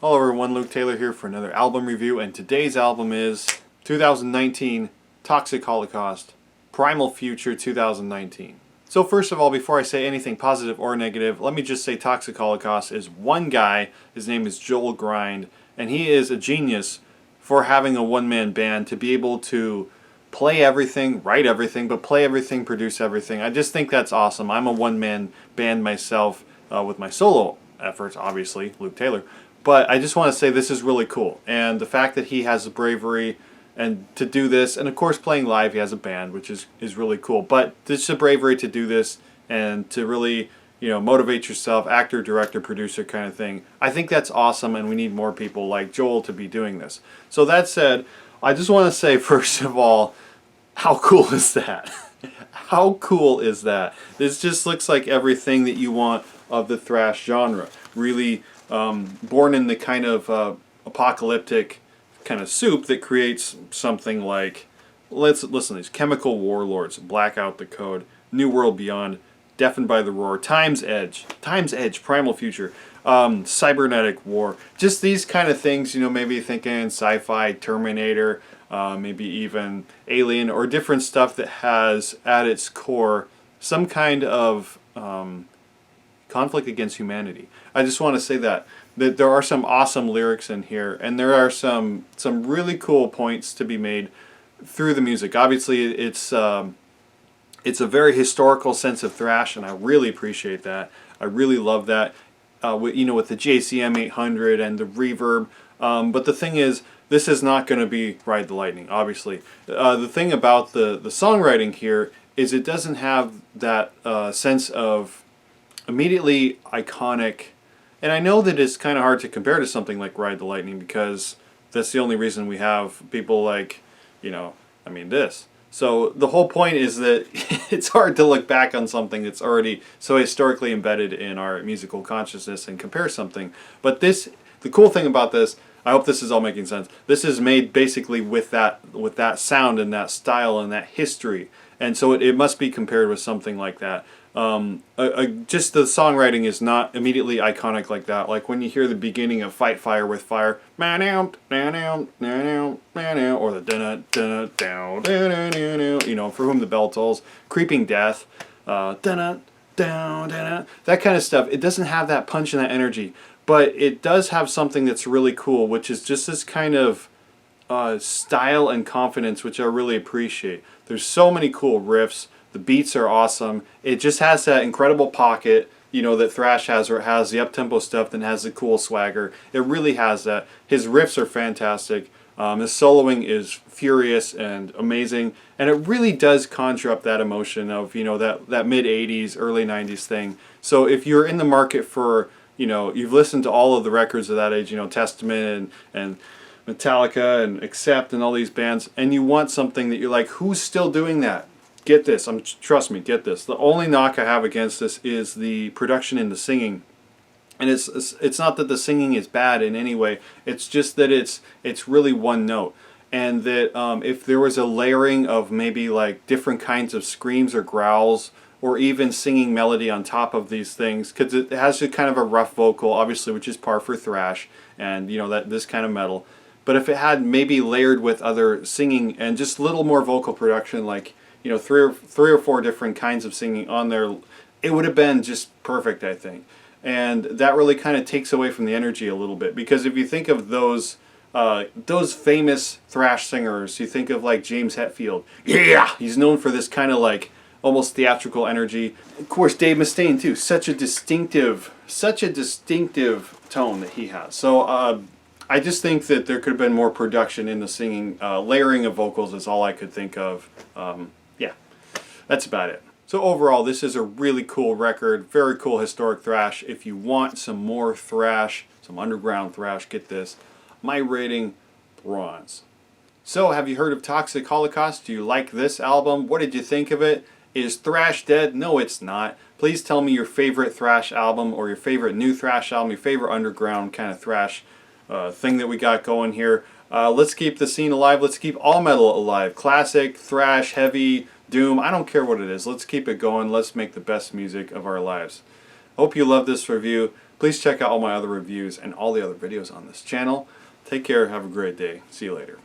Hello everyone, Luke Taylor here for another album review, and today's album is 2019 Toxic Holocaust Primal Future 2019. So first of all, before I say anything positive or negative, let me just say Toxic Holocaust is one guy. His name is Joel Grind, and he is a genius for having a one-man band to be able to play everything, write everything, but play everything, produce everything. I just think that's awesome. I'm a one-man band myself with my solo efforts, obviously, Luke Taylor. But I just want to say this is really cool. And the fact that he has the bravery and to do this, and of course playing live, he has a band, which is really cool. But just the bravery to do this and to really, motivate yourself, actor, director, producer kind of thing. I think that's awesome, and we need more people like Joel to be doing this. So that said, I just want to say, first of all, how cool is that? How cool is that? This just looks like everything that you want of the thrash genre. Really born in the kind of apocalyptic kind of soup that creates something like, let's listen to these: Chemical Warlords, Blackout the Code, New World Beyond, Deafened by the Roar, Time's Edge, Primal Future, Cybernetic War. Just these kind of things, maybe thinking sci-fi, Terminator, maybe even Alien, or different stuff that has at its core some kind of conflict against humanity. I just want to say that there are some awesome lyrics in here, and there are some really cool points to be made through the music. Obviously, it's a very historical sense of thrash, and I really appreciate that. I really love that. With the JCM 800 and the reverb. But the thing is, this is not going to be Ride the Lightning, obviously. The thing about the songwriting here is it doesn't have that sense of immediately iconic. And I know that it's kind of hard to compare to something like Ride the Lightning, because that's the only reason we have people like, this. So the whole point is that it's hard to look back on something that's already so historically embedded in our musical consciousness and compare something. But the cool thing about this, I hope this is all making sense, this is made basically with that sound and that style and that history. And so it must be compared with something like that. Just the songwriting is not immediately iconic like that. Like when you hear the beginning of Fight Fire with Fire, or the For Whom the Bell Tolls, Creeping Death, that kind of stuff. It doesn't have that punch and that energy, but it does have something that's really cool, which is just this kind of style and confidence, which I really appreciate. There's so many cool riffs. The beats are awesome. It just has that incredible pocket, that thrash has, or it has the up-tempo stuff that has the cool swagger. It really has that. His riffs are fantastic. His soloing is furious and amazing, and it really does conjure up that emotion of, that mid-'80s, early '90s thing. So if you're in the market for, you've listened to all of the records of that age, Testament and Metallica and Accept and all these bands, and you want something that you're like, who's still doing that? Get this. Trust me, get this. The only knock I have against this is the production and the singing. And it's not that the singing is bad in any way. It's just that it's really one note. And that if there was a layering of maybe like different kinds of screams or growls, or even singing melody on top of these things, because it has a kind of a rough vocal, obviously, which is par for thrash and this kind of metal. But if it had maybe layered with other singing and just a little more vocal production, like three or four different kinds of singing on there, it would have been just perfect, I think. And that really kind of takes away from the energy a little bit, because if you think of those famous thrash singers, you think of like James Hetfield. Yeah, he's known for this kind of like almost theatrical energy. Of course, Dave Mustaine too. Such a distinctive tone that he has. So I just think that there could have been more production in the singing. Layering of vocals is all I could think of. Yeah, that's about it. So overall, this is a really cool record, very cool historic thrash. If you want some more thrash, some underground thrash, get this. My rating, bronze. So have you heard of Toxic Holocaust? Do you like this album? What did you think of it? Is thrash dead? No, it's not. Please tell me your favorite thrash album, or your favorite new thrash album, your favorite underground kind of thrash thing that we got going here. Let's keep the scene alive. Let's keep all metal alive. Classic, thrash, heavy, doom. I don't care what it is. Let's keep it going. Let's make the best music of our lives. Hope you love this review. Please check out all my other reviews and all the other videos on this channel. Take care, have a great day. See you later.